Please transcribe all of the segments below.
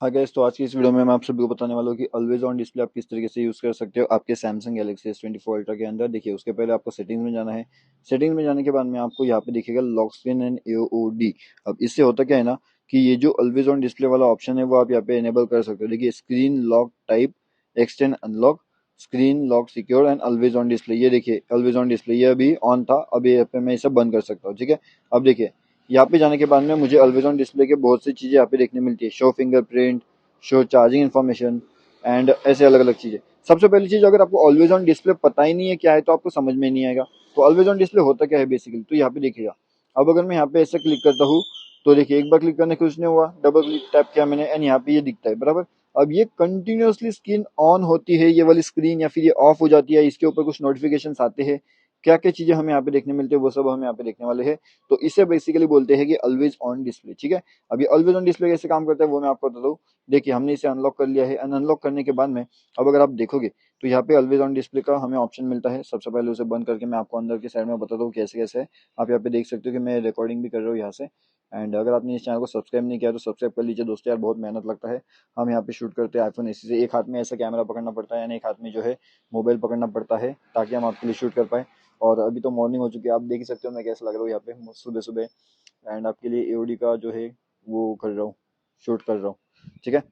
हाँ गाइस, तो आज की इस वीडियो में मैं आप सभी को बताने वाला हूँ कि ऑलवेज ऑन डिस्प्ले आप किस तरीके से यूज़ कर सकते हो आपके सैमसंग गैलेक्सी S24 अल्ट्रा के अंदर। देखिए, उसके पहले आपको सेटिंग्स में जाना है। सेटिंग्स में जाने के बाद में आपको यहाँ पे दिखेगा लॉक स्क्रीन एंड AOD। अब इससे होता क्या है ना कि ये जो ऑलवेज ऑन डिस्प्ले वाला ऑप्शन है वो आप यहाँ पे इनेबल कर सकते हो। देखिए, screen lock type, extend unlock, screen lock secure and always on display. ये देखिए ऑलवेज ऑन डिस्प्ले, ये अभी ऑन था, अभी यहाँ पे मैं इसे बंद कर सकता हूँ। ठीक है, अब देखिए यहाँ पे जाने के बाद में मुझे ऑलवेज ऑन डिस्प्ले के बहुत सी चीज़ें यहाँ पे देखने मिलती है। Show fingerprint, show charging information and ऐसे अलग अलग चीज़ें। सबसे पहली चीज़, अगर आपको ऑलवेज ऑन डिस्प्ले पता ही नहीं है क्या है तो आपको समझ में नहीं आएगा। तो ऑलवेज ऑन डिस्प्ले होता क्या है बेसिकली, तो यहाँ पे देखिएगा। अब अगर मैं यहाँ पे ऐसे क्लिक करता हूँ तो देखिए एक बार क्लिक करने के कुछ नहीं हुआ, डबल क्लिक टैप किया मैंने एंड यहाँ पे ये दिखता है बराबर। अब ये कंटिन्यूअसली स्क्रीन ऑन होती है ये वाली स्क्रीन, या फिर ये ऑफ हो जाती है, इसके ऊपर कुछ नोटिफिकेशन आते हैं, क्या क्या चीजें हमें यहाँ पे देखने मिलती है वो सब हम यहाँ पे देखने वाले हैं। तो इसे बेसिकली बोलते हैं कि ऑलवेज ऑन डिस्प्ले। ठीक है, अभी ऑलवेज ऑन डिस्प्ले कैसे काम करता है वो मैं आपको बता दूँ। देखिए, हमने इसे अनलॉक कर लिया है एंड अनलॉक करने के बाद में अब अगर आप देखोगे तो यहाँ पे ऑलवेज ऑन डिस्प्ले का हमें ऑप्शन मिलता है। सबसे पहले उसे बंद करके मैं आपको अंदर के साइड में बता दूँ कैसे कैसे है। आप यहाँ पे देख सकते हो कि मैं रिकॉर्डिंग भी कर रहा हूँ यहाँ से। एंड अगर आपने इस चैनल को सब्सक्राइब नहीं किया तो सब्सक्राइब कर लीजिए दोस्तों, यार बहुत मेहनत लगता है। हम यहाँ पे शूट करते हैं आईफोन एसी से, एक हाथ में ऐसा कैमरा पकड़ना पड़ता है यानी एक हाथ में जो है मोबाइल पकड़ना पड़ता है ताकि हम आपके लिए शूट कर पाए। और अभी तो मॉर्निंग हो चुकी है, आप देख ही सकते हो मैं कैसा लग रहा हूँ यहाँ पे सुबह सुबह। एंड आपके लिए एओडी का जो है वो कर रहा हूँ, शूट कर रहा हूँ। ठीक है,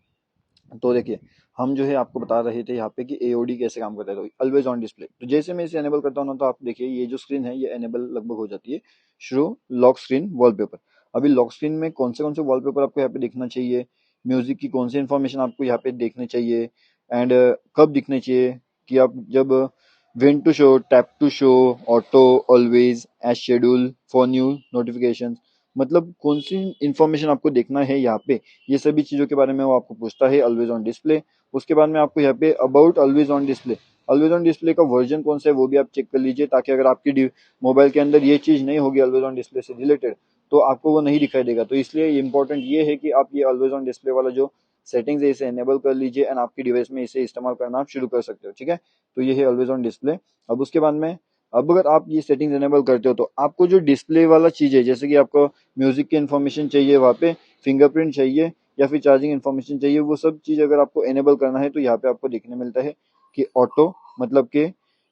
तो देखिए हम जो है आपको बता रहे थे यहाँ पे कि एओडी कैसे काम करता है, तो ऑलवेज ऑन डिस्प्ले। तो जैसे मैं इसे एनेबल करता हूँ ना तो आप देखिए ये जो स्क्रीन है ये एनेबल लगभग हो जाती है। Show lock screen wallpaper. अभी लॉक स्क्रीन में कौन से वॉलपेपर आपको यहाँ पे दिखना चाहिए, म्यूजिक की कौन सी इन्फॉर्मेशन आपको यहाँ पे देखनी चाहिए एंड कब दिखने चाहिए, कि आप जब when to show, tap to show, auto, always, as schedule, for new notification, मतलब कौन सी इन्फॉर्मेशन आपको देखना है यहाँ पे, ये सभी चीज़ों के बारे में वो आपको पूछता है ऑलवेज ऑन डिस्प्ले। उसके बाद में आपको यहाँ पे about always on display, always on display का वर्जन कौन सा है वो भी आप चेक कर लीजिए, ताकि अगर आपकी मोबाइल के अंदर ये चीज़ नहीं होगी ऑलवेज ऑन डिस्प्ले से रिलेटेड तो आपको वो नहीं दिखाई देगा। तो इसलिए इंपॉर्टेंट ये है कि आप ये ऑलवेज ऑन डिस्प्ले वाला जो सेटिंग्स है इसे एनेबल कर लीजिए एंड आपकी डिवाइस में इसे इस्तेमाल करना आप शुरू कर सकते हो। ठीक है, तो ये है ऑलवेज ऑन डिस्प्ले। अब उसके बाद में अब अगर आप ये सेटिंग्स एनेबल करते हो तो आपको जो डिस्प्ले वाला चीज़ है, जैसे कि आपको म्यूजिक की इन्फॉर्मेशन चाहिए वहाँ पे, फिंगरप्रिंट चाहिए या फिर चार्जिंग इन्फॉर्मेशन चाहिए, वो सब चीज़ अगर आपको एनेबल करना है तो यहाँ पे आपको देखने मिलता है कि ऑटो, मतलब कि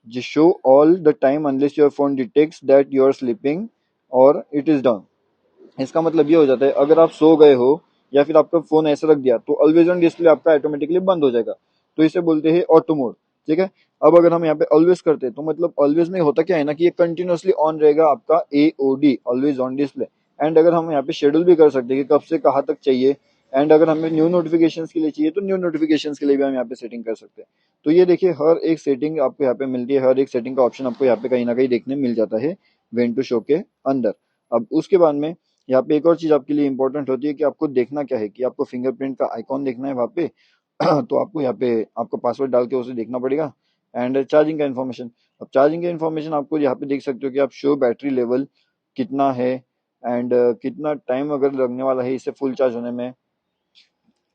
जो show all the time unless your phone detects that you are sleeping और इट इज डाउन। इसका मतलब ये हो जाता है अगर आप सो गए हो या फिर आपका फोन ऐसे रख दिया तो ऑलवेज ऑन डिस्प्ले आपका ऑटोमेटिकली बंद हो जाएगा। तो इसे बोलते हैं ऑटो मोड। ठीक है, अब अगर हम यहाँ पे ऑलवेज करते हैं तो मतलब ऑलवेज में होता क्या है ना कि ये कंटिन्यूअसली ऑन रहेगा आपका AOD, always on display. And अगर हम यहाँ पे शेड्यूल भी कर सकते हैं कि कब से कहाँ तक चाहिए। एंड अगर हमें न्यू नोटिफिकेशंस के लिए चाहिए तो न्यू नोटिफिकेशंस के लिए भी हम यहाँ पे सेटिंग कर सकते हैं। तो ये देखिए हर एक सेटिंग आपको यहाँ पे मिलती है, हर एक सेटिंग का ऑप्शन आपको यहाँ पे कहीं ना कहीं देखने मिल जाता है वेन टू शो के अंदर। अब उसके बाद में यहाँ पे एक और चीज आपके लिए इंपॉर्टेंट होती है कि आपको देखना क्या है, कि आपको फिंगरप्रिंट का आइकॉन देखना है वहाँ पे तो आपको यहाँ पे आपको पासवर्ड डाल के उसे देखना पड़ेगा। एंड चार्जिंग का इन्फॉर्मेशन, अब चार्जिंग का इन्फॉर्मेशन आपको यहाँ पे देख सकते हो कि आप शो बैटरी लेवल कितना है एंड कितना टाइम अगर लगने वाला है इसे फुल चार्ज होने में,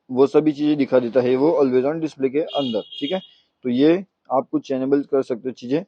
वो सभी चीजें दिखा देता है वो ऑलवेज ऑन डिस्प्ले के अंदर। ठीक है, तो ये आप कुछ एनेबल कर सकते हो चीजें।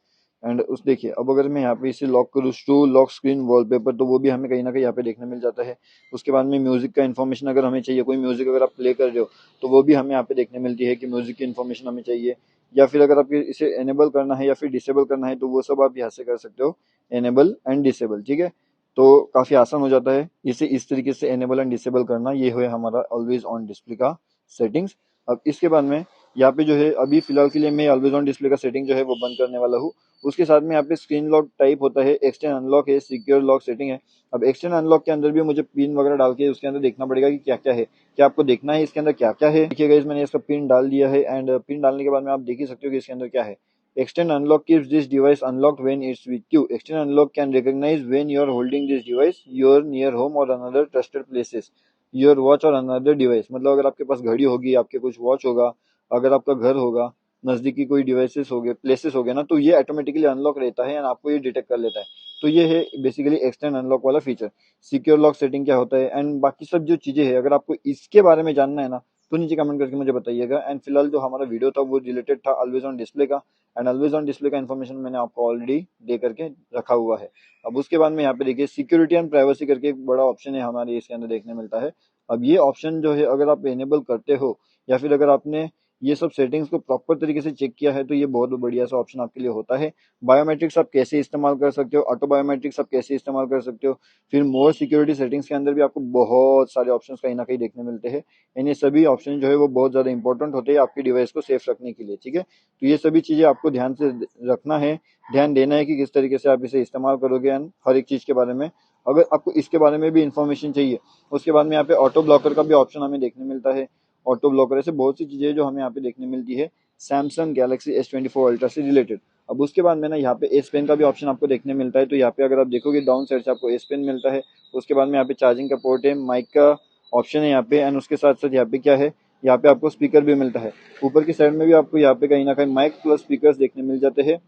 एंड उस देखिए अब अगर मैं यहाँ पे इसे लॉक करूँ टू लॉक स्क्रीन वॉलपेपर तो वो भी हमें कहीं ना कहीं यहाँ पे देखने मिल जाता है। उसके बाद में म्यूजिक का इन्फॉर्मेशन अगर हमें चाहिए, कोई म्यूजिक अगर आप प्ले कर रहे हो तो वो भी हमें यहाँ पे देखने मिलती है कि म्यूजिक की इन्फॉर्मेशन हमें चाहिए, या फिर अगर आपको इसे एनेबल करना है या फिर डिसेबल करना है तो वो सब आप यहाँ से कर सकते हो, एनेबल एंड डिसेबल। ठीक है, तो काफ़ी आसान हो जाता है इसे इस तरीके से एनेबल एंड डिसेबल करना। ये है हमारा ऑलवेज ऑन डिस्प्ले का सेटिंग्स। अब इसके बाद में यहाँ पे जो है अभी फिलहाल के लिए मैं ऑलवेज ऑन डिस्प्ले का सेटिंग जो है वो बंद करने वाला हूँ। उसके साथ में यहाँ पे स्क्रीन लॉक टाइप होता है, एक्सटेंड अनलॉक है, सिक्योर लॉक सेटिंग है। अब एक्सटेंड अनलॉक के अंदर भी मुझे पिन वगैरह डाल के उसके अंदर देखना पड़ेगा कि क्या क्या है, क्या आपको देखना है इसके अंदर क्या क्या है। देखिएगा मैंने इसका पिन डाल दिया है एंड पिन डालने के बाद में आप देख ही सकते हो कि इसके अंदर क्या है। Extend unlock keeps this device unlocked when it's with you. Extend unlock can recognize when you're holding this device, you're near home or another trusted places, your watch or another device। मतलब अगर आपके पास घड़ी होगी, आपके कुछ watch होगा, अगर आपका घर होगा, नजदीकी कोई डिवाइसेस हो गए, प्लेसेस हो गए ना, तो ये ऑटोमेटिकली अनलॉक रहता है एंड आपको ये डिटेक्ट कर लेता है। तो ये है बेसिकली एक्सटेंड अनलॉक वाला फीचर। सिक्योर लॉक सेटिंग क्या होता है एंड बाकी सब जो चीजें हैं, अगर आपको इसके बारे में जानना है ना तो नीचे कमेंट करके मुझे बताइएगा। एंड फिलहाल जो हमारा वीडियो था वो रिलेटेड था ऑलवेज ऑन डिस्प्ले का, एंड ऑलवेज ऑन डिस्प्ले का इन्फॉर्मेशन मैंने आपको ऑलरेडी दे करके रखा हुआ है। अब उसके बाद में यहाँ पे देखिए सिक्योरिटी एंड प्राइवेसी करके एक बड़ा ऑप्शन है हमारे इसके अंदर देखने मिलता है। अब ये ऑप्शन जो है अगर आप इनेबल करते हो या फिर अगर आपने ये सब सेटिंग्स को प्रॉपर तरीके से चेक किया है तो ये बहुत बढ़िया सा ऑप्शन आपके लिए होता है। बायोमेट्रिक्स आप कैसे इस्तेमाल कर सकते हो, ऑटो बायोमेट्रिक्स आप कैसे इस्तेमाल कर सकते हो, फिर मोर सिक्योरिटी सेटिंग्स के अंदर भी आपको बहुत सारे ऑप्शंस कहीं ना कहीं देखने मिलते हैं। एंड ये सभी ऑप्शन जो है वो बहुत ज़्यादा इंपॉर्टेंट होते हैं आपकी डिवाइस को सेफ रखने के लिए, ठीक है। तो ये सभी चीज़ें आपको ध्यान से रखना है, ध्यान देना है कि किस तरीके से आप इसे इस्तेमाल करोगे। एंड हर एक चीज़ के बारे में अगर आपको इसके बारे में भी इंफॉर्मेशन चाहिए, उसके बाद में यहाँ पे ऑटो ब्लॉकर का भी ऑप्शन हमें देखने मिलता है। ऑटो ब्लॉकर ऐसे बहुत सी चीज़ें जो हमें यहाँ पे देखने मिलती है सैमसंग गैलेक्सी S24 अल्ट्रा से रिलेटेड। अब उसके बाद में ना यहाँ पे एस पेन का भी ऑप्शन आपको देखने मिलता है। तो यहाँ पे अगर आप देखोगे डाउन साइड से आपको एस पेन मिलता है। उसके बाद में यहाँ पे चार्जिंग का पोर्ट है, माइक का ऑप्शन है यहाँ पे, एंड उसके साथ साथ यहाँ पे क्या है, यहाँ पे आपको स्पीकर भी मिलता है। ऊपर की साइड में भी आपको यहाँ पे कहीं ना कहीं माइक प्लस स्पीकर देखने मिल जाते हैं,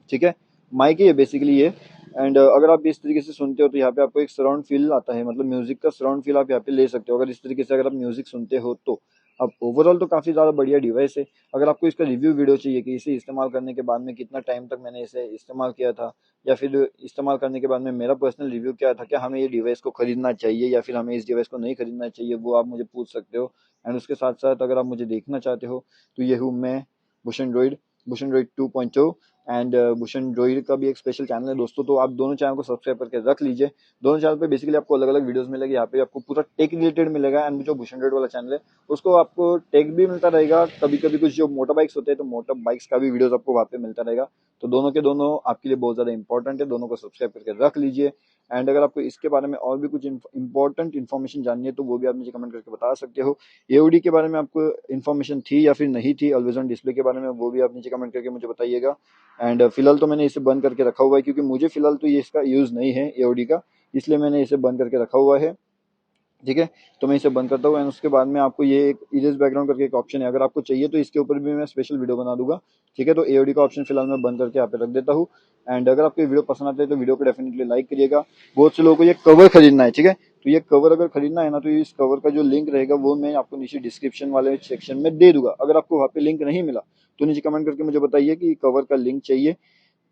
ठीक है। माइक ही है बेसिकली ये। एंड अगर आप इस तरीके से सुनते हो तो यहाँ पे आपको एक सराउंड फील आता है, मतलब म्यूजिक का सराउंड फील आप यहाँ पे ले सकते हो अगर इस तरीके से अगर आप म्यूजिक सुनते हो तो। अब ओवरऑल तो काफ़ी ज़्यादा बढ़िया डिवाइस है। अगर आपको इसका रिव्यू वीडियो चाहिए कि इसे इस्तेमाल करने के बाद में कितना टाइम तक मैंने इसे इस्तेमाल किया था, या फिर इस्तेमाल करने के बाद में मेरा पर्सनल रिव्यू क्या था, क्या हमें ये डिवाइस को खरीदना चाहिए या फिर हमें इस डिवाइस को नहीं खरीदना चाहिए, वो आप मुझे पूछ सकते हो। एंड उसके साथ साथ अगर आप मुझे देखना चाहते हो तो ये हूँ मैं, बुशन ड्रॉइड 2.0। एंड बुशन ड्रॉइड का भी एक स्पेशल चैनल है दोस्तों, तो आप दोनों चैनल को सब्सक्राइब करके रख लीजिए। दोनों चैनल पे बेसिकली आपको अलग अलग वीडियोस मिलेगी, यहाँ पे आपको पूरा टेक रिलेटेड मिलेगा। एंड जो बुशन ड्रॉइड वाला चैनल है उसको आपको टेक भी मिलता रहेगा, कभी कभी कुछ जो मोटर बाइक्स होते हैं तो मोटर बाइक्स का भी वीडियोस आपको वहाँ पे मिलता रहेगा। तो दोनों के दोनों आपके लिए बहुत ज़्यादा इंपॉर्टेंट है, दोनों को सब्सक्राइब करके रख लीजिए। एंड अगर आपको इसके बारे में और भी कुछ इंपॉर्टेंट इन्फॉर्मेशन जाननी है तो वो भी आप मुझे कमेंट करके बता सकते हो। एओडी के बारे में आपको इन्फॉर्मेशन थी या फिर नहीं थी, ऑलवेज ऑन डिस्प्ले के बारे में, वो भी आप नीचे कमेंट करके मुझे बताइएगा। एंड फिलहाल तो मैंने इसे बंद करके रखा हुआ है क्योंकि मुझे फिलहाल तो ये इसका यूज़ नहीं है एओडी का, इसलिए मैंने इसे बंद करके रखा हुआ है, ठीक है। तो मैं इसे बंद करता हूँ। एंड उसके बाद में आपको ये एक इरेज बैकग्राउंड करके एक ऑप्शन है, अगर आपको चाहिए तो इसके ऊपर भी मैं स्पेशल वीडियो बना दूंगा, ठीक है। तो एओडी का ऑप्शन फिलहाल मैं बंद करके यहाँ पे रख देता हूँ। एंड अगर आपको ये वीडियो पसंद आते हैं तो वीडियो को डेफिनेटली लाइक करिएगा। बहुत से लोगों को ये कवर खरीदना है, ठीक है। तो ये कवर अगर खरीदना है ना तो इस कवर का जो लिंक रहेगा वो मैं आपको नीचे डिस्क्रिप्शन वाले सेक्शन में दे दूंगा। अगर आपको वहाँ पे लिंक नहीं मिला तो नीचे कमेंट करके मुझे बताइए कि कवर का लिंक चाहिए,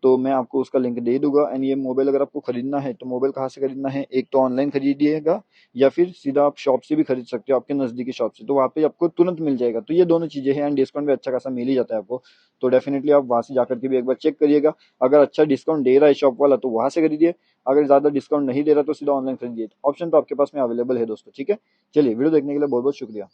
तो मैं आपको उसका लिंक दे दूंगा। एंड ये मोबाइल अगर आपको खरीदना है तो मोबाइल कहाँ से खरीदना है, एक तो ऑनलाइन खरीदिएगा या फिर सीधा आप शॉप से भी खरीद सकते हो, आपके नज़दीकी शॉप से, तो वहाँ पे आपको तुरंत मिल जाएगा। तो ये दोनों चीज़ें हैं। एंड डिस्काउंट भी अच्छा खासा मिल ही जाता है आपको, तो डेफिनेटली आप वहाँ से जाकर के भी एक बार चेक करिएगा। अगर अच्छा डिस्काउंट दे रहा है शॉप वाला तो वहाँ से खरीदिए, अगर ज़्यादा डिस्काउंट नहीं दे रहा तो सीधा ऑनलाइन खरीदिए। ऑप्शन तो आपके पास में अवेलेबल है दोस्तों, ठीक है। चलिए, वीडियो देखने के लिए बहुत बहुत शुक्रिया।